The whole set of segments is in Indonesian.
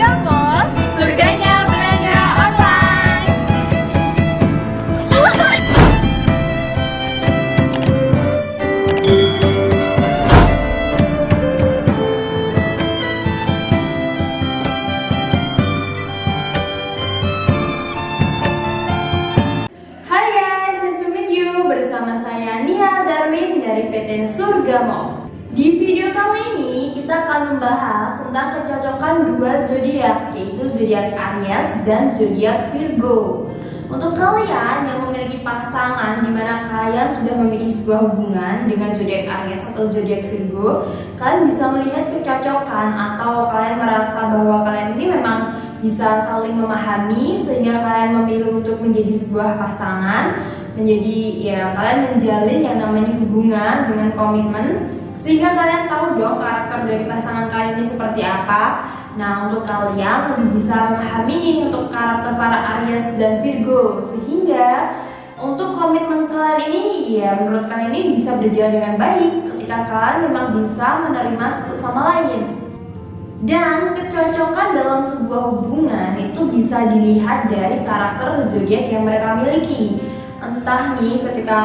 Surga Mall, surganya belanja online. Hai guys, nice to meet you. Bersama saya Nia Darmin dari PT Surga Mall. Di video kali ini kita akan membahas tentang kecocokan dua zodiak, yaitu zodiak Aries dan zodiak Virgo. Untuk kalian yang memiliki pasangan di mana kalian sudah memiliki sebuah hubungan dengan zodiak Aries atau zodiak Virgo, kalian bisa melihat kecocokan atau kalian merasa bahwa kalian ini memang bisa saling memahami sehingga kalian memilih untuk menjadi sebuah pasangan, menjadi kalian menjalin yang namanya hubungan dengan komitmen, sehingga kalian tahu dong karakter dari pasangan kalian ini seperti apa. Nah, untuk kalian lebih bisa memahami nih untuk karakter para Aries dan Virgo, sehingga untuk komitmen kalian ini menurut kalian ini bisa berjalan dengan baik ketika kalian memang bisa menerima satu sama lain. Dan kecocokan dalam sebuah hubungan itu bisa dilihat dari karakter zodiak yang mereka miliki. Entah nih ketika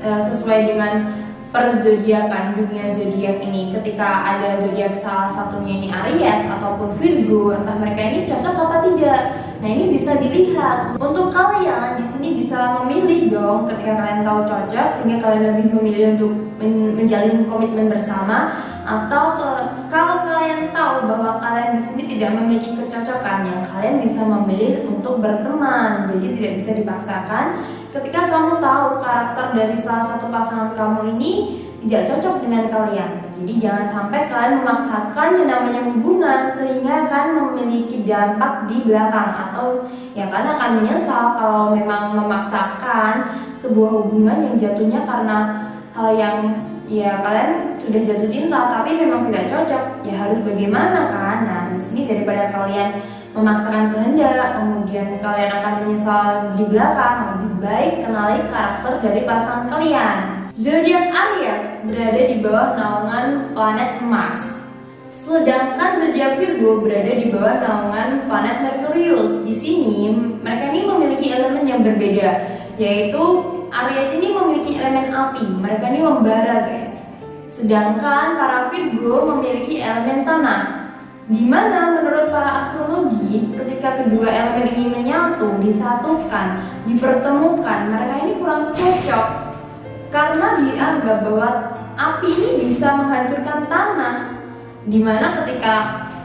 sesuai dengan perzodiakan dunia zodiak ini, ketika ada zodiak salah satunya ini Aries ataupun Virgo, entah mereka ini cocok apa tidak. Nah, ini bisa dilihat. Untuk kalian di sini bisa memilih dong ketika kalian tahu cocok, sehingga kalian lebih memilih untuk menjalin komitmen bersama, atau kalau kalian tahu bahwa kalian di sini tidak memiliki kecocokan, yang kalian bisa memilih untuk berteman. Jadi tidak bisa dipaksakan. Ketika kamu tahu karakter dari salah satu pasangan kamu ini tidak cocok dengan kalian, jadi jangan sampai kalian memaksakan yang namanya hubungan sehingga akan memiliki dampak di belakang, atau kalian akan menyesal kalau memang memaksakan sebuah hubungan yang jatuhnya karena hal yang kalian sudah jatuh cinta tapi memang tidak cocok. Harus bagaimana kan? Nah, di sini daripada kalian memaksakan kehendak kemudian kalian akan menyesal di belakang, lebih baik kenali karakter dari pasangan kalian. Zodiak Aries berada di bawah naungan planet Mars, sedangkan zodiak Virgo berada di bawah naungan planet Merkurius. Di sini mereka ini memiliki elemen yang berbeda, yaitu Aries ini memiliki elemen api, mereka ini membara guys. Sedangkan para Virgo memiliki elemen tanah, di mana menurut para astrologi ketika kedua elemen ini menyatu, disatukan, dipertemukan, mereka ini kurang cocok karena dianggap bahwa api ini bisa menghancurkan tanah, di mana ketika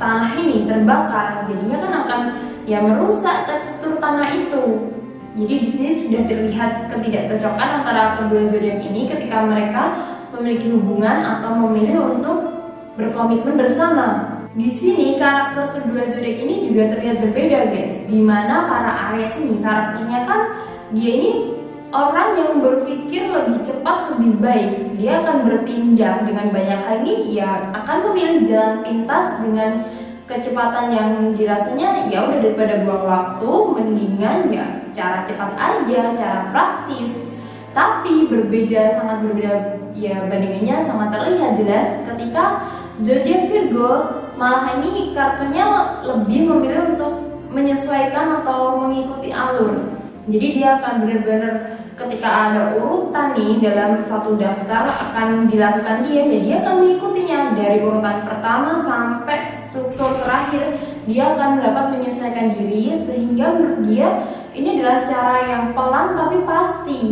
tanah ini terbakar jadinya kan akan merusak tekstur tanah itu. Jadi di sini sudah terlihat ketidakcocokan antara kedua zodiak ini ketika mereka memiliki hubungan atau memilih untuk berkomitmen bersama. Di sini karakter kedua zodiak ini juga terlihat berbeda guys, di mana para Aries ini karakternya kan dia ini orang yang berpikir lebih cepat lebih baik. Dia akan bertindak dengan banyak hal ini, akan memilih jalan pintas dengan kecepatan yang dirasanya udah daripada buang waktu, mendingan cara cepat aja, cara praktis. Tapi berbeda, sangat berbeda bandingannya sangat terlihat jelas ketika zodiak Virgo malah ini karakternya lebih memilih untuk menyesuaikan atau mengikuti alur. Jadi dia akan benar-benar ketika ada urutan nih dalam suatu daftar akan dilakukan dia akan mengikutinya dari urutan pertama sampai struktur terakhir. Dia akan dapat menyesuaikan diri sehingga menurut dia ini adalah cara yang pelan tapi pasti.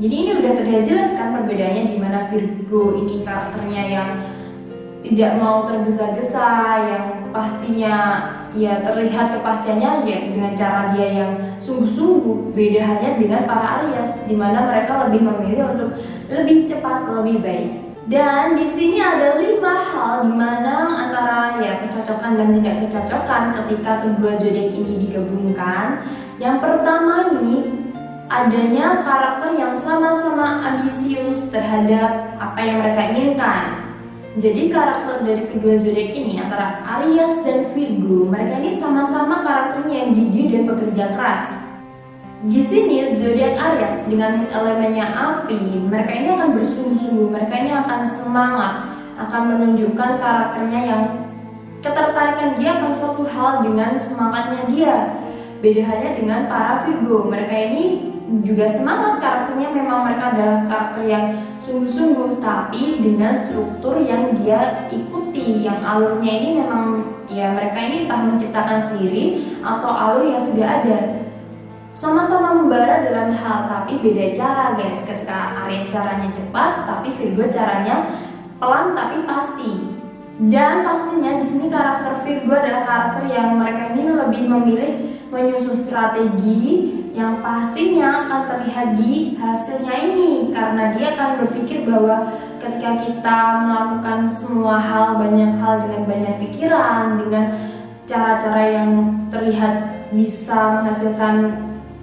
Jadi ini udah terlihat jelas kan perbedaannya, di mana Virgo ini karakternya yang tidak mau tergesa-gesa, yang pastinya terlihat kepastiannya dengan cara dia yang sungguh-sungguh. Beda halnya dengan para Aries, di mana mereka lebih memilih untuk lebih cepat, lebih baik. Dan di sini ada 5 hal di mana antara kecocokan dan tidak kecocokan ketika kedua zodiak ini digabungkan. Yang pertama nih, adanya karakter yang sama-sama ambisius terhadap apa yang mereka inginkan. Jadi karakter dari kedua zodiak ini antara Aries dan Virgo, mereka ini sama-sama karakternya yang gigih dan pekerja keras. Di sini zodiak Aries dengan elemennya api, mereka ini akan bersungguh-sungguh, mereka ini akan semangat, akan menunjukkan karakternya yang ketertarikan dia akan suatu hal dengan semangatnya dia. Beda halnya dengan para Virgo, mereka ini juga semangat, karakternya memang mereka adalah karakter yang sungguh-sungguh, tapi dengan struktur yang dia ikuti, yang alurnya ini memang ya mereka ini entah menciptakan sendiri atau alur yang sudah ada. Sama-sama membara dalam hal, tapi beda cara guys. Ketika Aries caranya cepat, tapi Virgo caranya pelan tapi pasti. Dan pastinya di sini karakter Virgo adalah karakter yang mereka ini lebih memilih menyusun strategi yang pastinya akan terlihat di hasilnya ini, karena dia akan berpikir bahwa ketika kita melakukan semua hal, banyak hal dengan banyak pikiran, dengan cara-cara yang terlihat bisa menghasilkan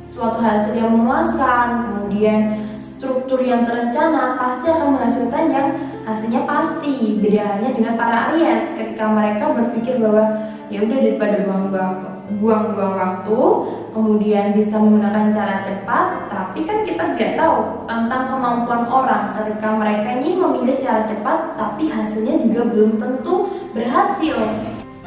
suatu hasil yang memuaskan, kemudian struktur yang terencana, pasti akan menghasilkan yang hasilnya pasti. Beda halnya dengan para Aries, ketika mereka berpikir bahwa ya udah daripada buang-buang waktu, kemudian bisa menggunakan cara cepat, tapi kan kita tidak tahu tentang kemampuan orang ketika mereka ini memilih cara cepat, tapi hasilnya juga belum tentu berhasil.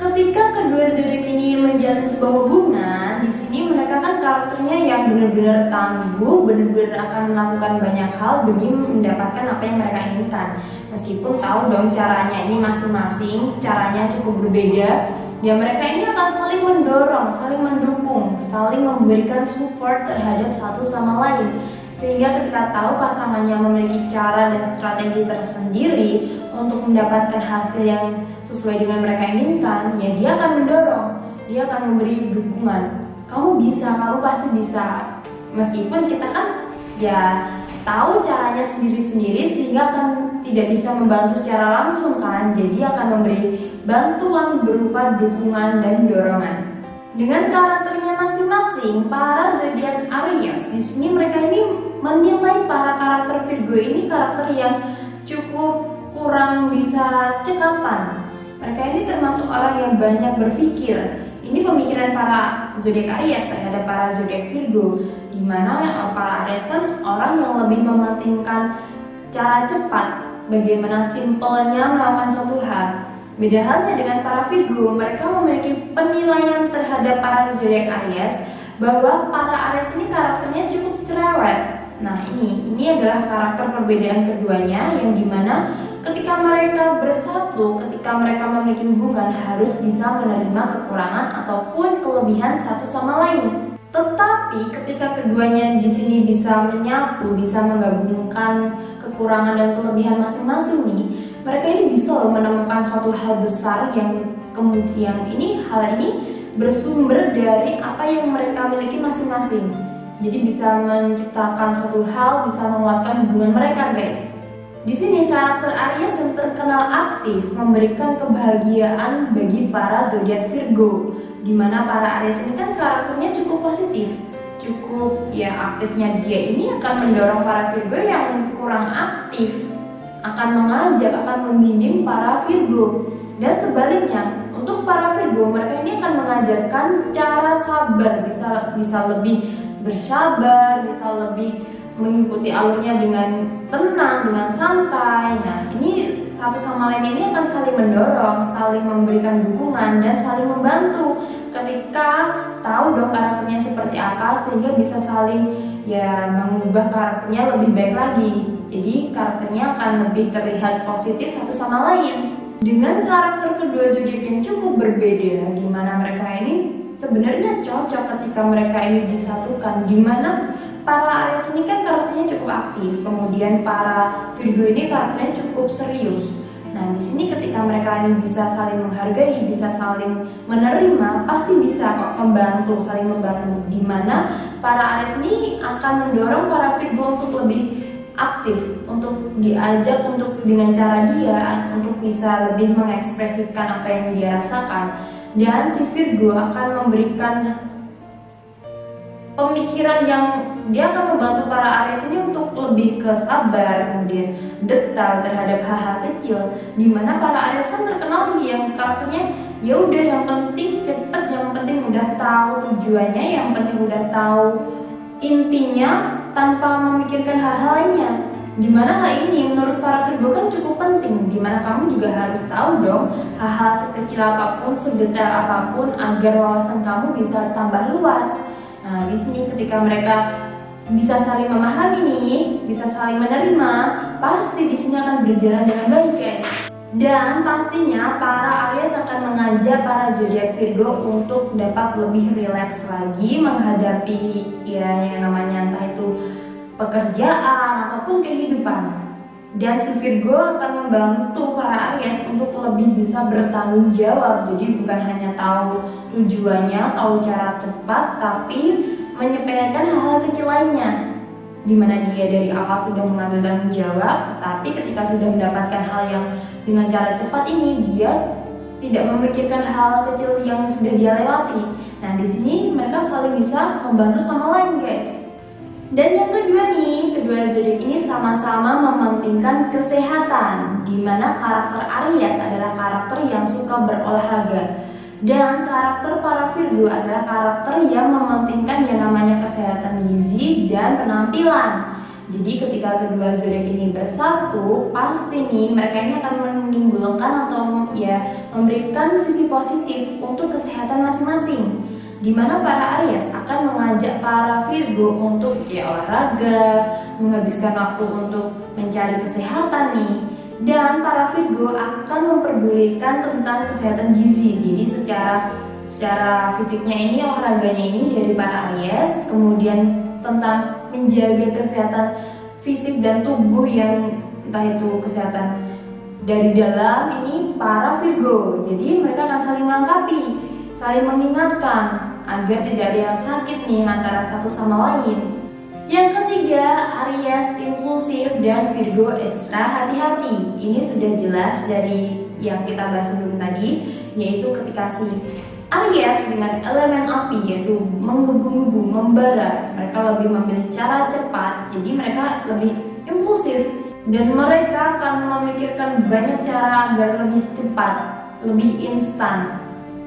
Ketika kedua zodiak ini menjalin sebuah hubungan, di sini mereka kan karakternya yang benar-benar tangguh, benar-benar akan melakukan banyak hal demi mendapatkan apa yang mereka inginkan. Meskipun tahu dong caranya ini masing-masing, caranya cukup berbeda. Ya mereka ini akan saling mendorong, saling mendukung, saling memberikan support terhadap satu sama lain. Sehingga ketika tahu pasangannya memiliki cara dan strategi tersendiri untuk mendapatkan hasil yang sesuai dengan mereka inginkan, ya dia akan mendorong, dia akan memberi dukungan. Kamu bisa, kamu pasti bisa. Meskipun kita kan ya tahu caranya sendiri-sendiri, sehingga akan tidak bisa membantu secara langsung kan. Jadi akan memberi bantuan berupa dukungan dan dorongan. Dengan karakternya masing-masing, para zodiak Aries di sini mereka ini menilai para karakter Virgo ini karakter yang cukup kurang bisa cekatan. Mereka ini termasuk orang yang banyak berpikir. Ini pemikiran para zodiak Aries terhadap para zodiak Virgo, di mana para Aries kan orang yang lebih mementingkan cara cepat, bagaimana simpelnya melakukan suatu hal. Beda halnya dengan para Virgo, mereka memiliki penilaian terhadap para zodiak Aries bahwa para Aries ini karakternya cukup cerewet. Nah ini adalah karakter perbedaan keduanya, yang dimana ketika mereka bersatu, ketika mereka memiliki hubungan, harus bisa menerima kekurangan ataupun kelebihan satu sama lain. Tetapi ketika keduanya di sini bisa menyatu, bisa menggabungkan kekurangan dan kelebihan masing-masing nih, mereka ini bisa menemukan suatu hal besar yang kemudian hal ini bersumber dari apa yang mereka miliki masing-masing. Jadi bisa menciptakan suatu hal, bisa menguatkan hubungan mereka guys. Di sini karakter Aries yang terkenal aktif memberikan kebahagiaan bagi para zodiak Virgo, di mana para Aries ini kan karakternya cukup positif, cukup ya aktifnya dia ini akan mendorong para Virgo yang kurang aktif, akan mengajak, akan membimbing para Virgo. Dan sebaliknya, untuk para Virgo, mereka ini akan mengajarkan cara sabar, bisa lebih bersabar, bisa lebih mengikuti alurnya dengan tenang, dengan santai. Nah, ini satu sama lain ini akan saling mendorong, saling memberikan dukungan dan saling membantu ketika tahu dong karakternya seperti apa, sehingga bisa saling ya mengubah karakternya lebih baik lagi. Jadi karakternya akan lebih terlihat positif satu sama lain. Dengan karakter kedua zodiak yang cukup berbeda, di mana mereka ini sebenarnya cocok ketika mereka ini disatukan, di mana para Aries ini kan karakternya cukup aktif, kemudian para Virgo ini karakternya cukup serius. Nah, di sini ketika mereka ini bisa saling menghargai, bisa saling menerima, pasti bisa kok saling membantu. Di mana para Aries ini akan mendorong para Virgo untuk lebih aktif, untuk diajak untuk dengan cara dia untuk bisa lebih mengekspresikan apa yang dia rasakan. Dan si Virgo akan memberikan pemikiran yang dia akan membantu para Aries ini untuk lebih ke sabar, kemudian detail terhadap hal-hal kecil, dimana para Aries kan terkenal yang karakternya ya udah yang penting cepet, yang penting udah tahu tujuannya, yang penting udah tahu intinya tanpa memikirkan hal-hal lainnya. Dimana hal ini menurut para Virgo kan cukup penting, dimana kamu juga harus tahu dong hal-hal sekecil apapun, sedetail apapun agar wawasan kamu bisa tambah luas. Nah, di sini ketika mereka bisa saling memahami nih, bisa saling menerima, pasti di sini akan berjalan dengan baik, guys. Dan pastinya para Aries akan mengajak para zodiak Virgo untuk dapat lebih rileks lagi menghadapi ya yang namanya entah itu pekerjaan ataupun kehidupan. Dan si Virgo akan membantu para Aries untuk lebih bisa bertanggung jawab. Jadi bukan hanya tahu tujuannya, tahu cara cepat, tapi menyepelekan hal-hal kecil lainnya, dimana dia dari awal sudah mengambil tanggung jawab, tetapi ketika sudah mendapatkan hal yang dengan cara cepat ini, dia tidak memikirkan hal kecil yang sudah dia lewati. Nah, di sini mereka saling bisa membantu sama lain, guys. Dan yang kedua nih, kedua zodiak ini sama-sama mementingkan kesehatan, dimana karakter Aries adalah karakter yang suka berolahraga. Dan karakter para Virgo adalah karakter yang mementingkan yang namanya kesehatan gizi dan penampilan. Jadi ketika kedua zodiak ini bersatu, pasti nih mereka ini akan menimbulkan atau ya memberikan sisi positif untuk kesehatan masing-masing. Dimana para Aries akan mengajak para Virgo untuk ya olahraga, menghabiskan waktu untuk mencari kesehatan nih. Dan para Virgo akan memperdulikan tentang kesehatan gizi. Jadi secara fisiknya ini, olahraganya ini dari para Aries, kemudian tentang menjaga kesehatan fisik dan tubuh yang entah itu kesehatan dari dalam ini para Virgo. Jadi mereka akan saling melengkapi, saling mengingatkan agar tidak ada yang sakit nih antara satu sama lain. Yang ketiga, Aries impulsif dan Virgo ekstra hati-hati. Ini sudah jelas dari yang kita bahas sebelum tadi, yaitu ketika si Aries dengan elemen api yaitu menggebu-gebu, membara, mereka lebih memilih cara cepat, jadi mereka lebih impulsif dan mereka akan memikirkan banyak cara agar lebih cepat, lebih instan.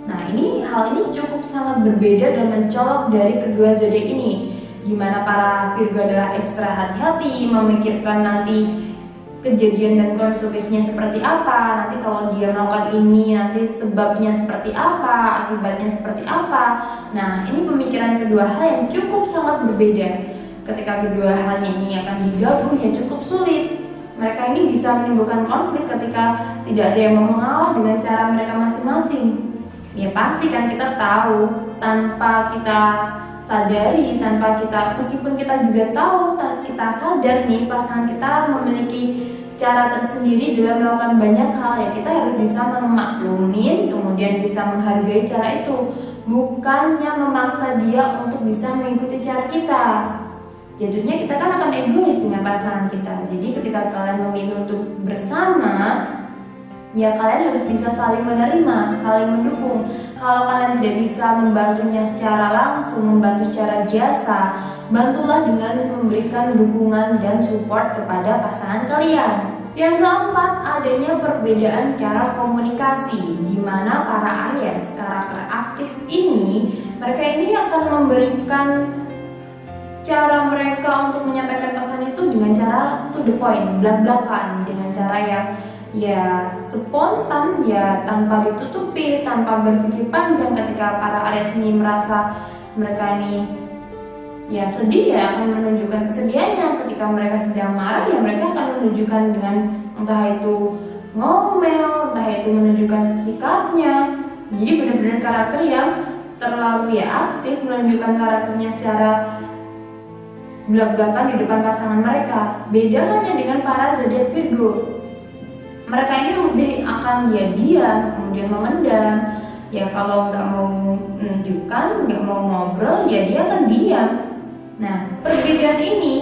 Nah, hal ini cukup sangat berbeda dan mencolok dari kedua zodiak ini, di mana para Virgo adalah ekstra hati-hati, memikirkan nanti kejadian dan konsekuensinya seperti apa, nanti kalau dia melakukan ini nanti sebabnya seperti apa, akibatnya seperti apa. Nah, ini pemikiran kedua hal yang cukup sangat berbeda. Ketika kedua hal ini akan digabung ya cukup sulit. Mereka ini bisa menimbulkan konflik ketika tidak ada yang mau mengalah dengan cara mereka masing-masing. Ya pasti kan kita tahu tanpa kita sadari, tanpa kita, meskipun kita juga tahu, kita sadar nih pasangan kita memiliki cara tersendiri dalam melakukan banyak hal, ya kita harus bisa memaklumin, kemudian bisa menghargai cara itu, bukannya memaksa dia untuk bisa mengikuti cara kita. Jadinya kita kan akan egois dengan pasangan kita. Jadi ketika kalian memilih untuk bersama, ya kalian harus bisa saling menerima, saling mendukung. Kalau kalian tidak bisa membantunya secara langsung, membantu secara jasa, bantulah dengan memberikan dukungan dan support kepada pasangan kalian. Yang keempat, adanya perbedaan cara komunikasi, di mana para Aries, karakter aktif ini, mereka ini akan memberikan cara mereka untuk menyampaikan pesan itu dengan cara to the point, blak-blakan, dengan cara yang ya spontan, ya tanpa ditutupi, tanpa berpikir panjang. Ketika para Aries ini merasa mereka ini ya sedih, ya akan menunjukkan kesedihannya. Ketika mereka sedang marah, ya mereka akan menunjukkan dengan entah itu ngomel, entah itu menunjukkan sikapnya. Jadi benar-benar karakter yang terlalu ya aktif, menunjukkan karakternya secara belak-belakan di depan pasangan mereka. Beda halnya dengan para zodiak Virgo. Mereka ini lebih akan ya diam, kemudian memendam. Ya kalau nggak mau menunjukkan, nggak mau ngobrol, ya dia akan diam. Nah, perbedaan ini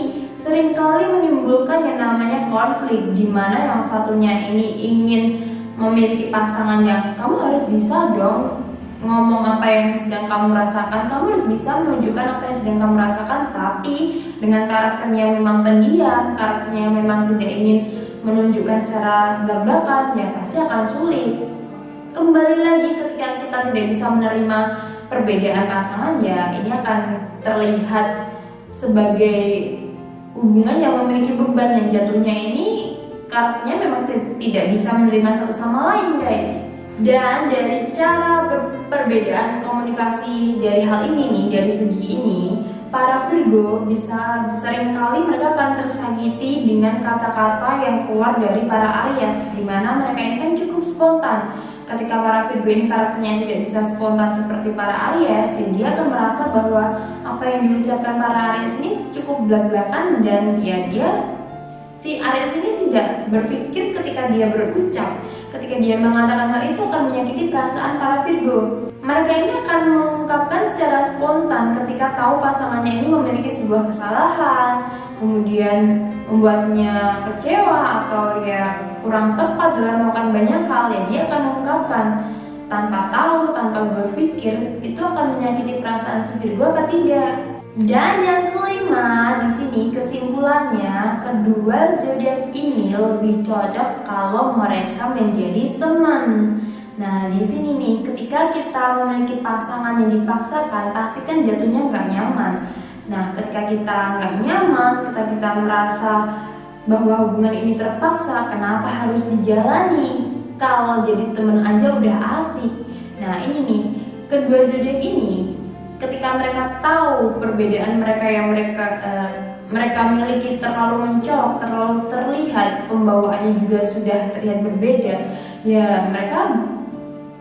seringkali menimbulkan yang namanya konflik, di mana yang satunya ini ingin memiliki pasangan yang kamu harus bisa dong ngomong apa yang sedang kamu rasakan, kamu harus bisa menunjukkan apa yang sedang kamu rasakan, tapi dengan karakternya yang memang pendiam, karakternya yang memang tidak ingin menunjukkan secara belak-belakan, ya pasti akan sulit. Kembali lagi ketika kita tidak bisa menerima perbedaan pasangan, ya ini akan terlihat sebagai hubungan yang memiliki beban yang jatuhnya ini karakternya memang tidak bisa menerima satu sama lain, guys. Dan dari cara perbedaan komunikasi dari hal ini nih, dari segi ini, para Virgo bisa seringkali mereka akan tersakiti dengan kata-kata yang keluar dari para Aries, di mana mereka ini kan cukup spontan. Ketika para Virgo ini karakternya tidak bisa spontan seperti para Aries, jadi dia akan merasa bahwa apa yang diucapkan para Aries ini cukup belak-belakan, dan ya si Aries ini tidak berpikir ketika dia berucap. Ketika dia mengatakan hal itu akan menyakiti perasaan para Virgo. Mereka ini akan mengungkapkan secara spontan ketika tahu pasangannya ini memiliki sebuah kesalahan, kemudian membuatnya kecewa atau ya kurang tepat dalam melakukan banyak hal, ya dia akan mengungkapkan tanpa tahu, tanpa berpikir, itu akan menyakiti perasaan si Virgo atau tidak. Dan yang kelima, di sini kesimpulannya, kedua zodiak ini lebih cocok kalau mereka menjadi teman. Nah, di sini nih, ketika kita memiliki pasangan yang dipaksakan, pasti kan jatuhnya nggak nyaman. Nah, ketika kita nggak nyaman, ketika kita merasa bahwa hubungan ini terpaksa, kenapa harus dijalani? Kalau jadi teman aja udah asik. Nah, ini nih, kedua zodiak ini, ketika mereka tahu perbedaan mereka yang mereka miliki terlalu mencolok, terlalu terlihat, pembawaannya juga sudah terlihat berbeda, ya mereka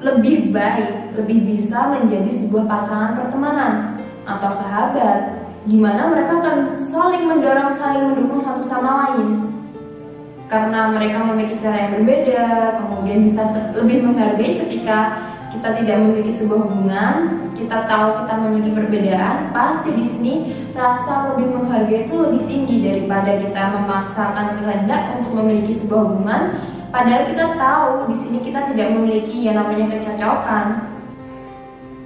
lebih baik, lebih bisa menjadi sebuah pasangan pertemanan atau sahabat, di mana mereka akan saling mendorong, saling mendukung satu sama lain. Karena mereka memiliki cara yang berbeda, kemudian bisa lebih menghargai ketika kita tidak memiliki sebuah hubungan, kita tahu kita memiliki perbedaan, pasti di sini rasa lebih menghargai itu lebih tinggi daripada kita memaksakan kehendak untuk memiliki sebuah hubungan. Padahal kita tahu di sini kita tidak memiliki yang namanya kecocokan.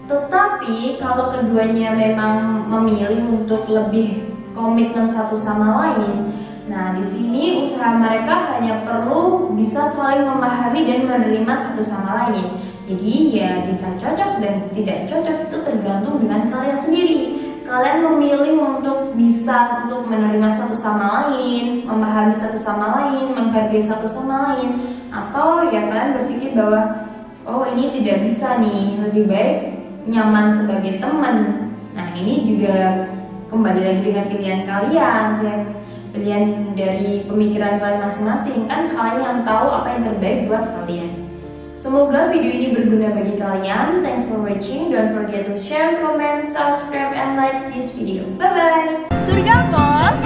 Tetapi kalau keduanya memang memilih untuk lebih komitmen satu sama lain, nah di sini usaha mereka hanya perlu bisa saling memahami dan menerima satu sama lain. Jadi ya bisa cocok dan tidak cocok itu tergantung dengan kalian sendiri. Kalian memilih untuk bisa untuk menerima satu sama lain, memahami satu sama lain, menghargai satu sama lain, atau ya kalian berpikir bahwa oh ini tidak bisa nih, lebih baik nyaman sebagai teman. Nah ini juga kembali lagi dengan pilihan kalian, pilihan dari pemikiran kalian masing-masing. Kan kalian yang tahu apa yang terbaik buat kalian. Semoga video ini berguna bagi kalian. Thanks for watching. Don't forget to share, comment, subscribe, and like this video. Bye bye. Surga Mall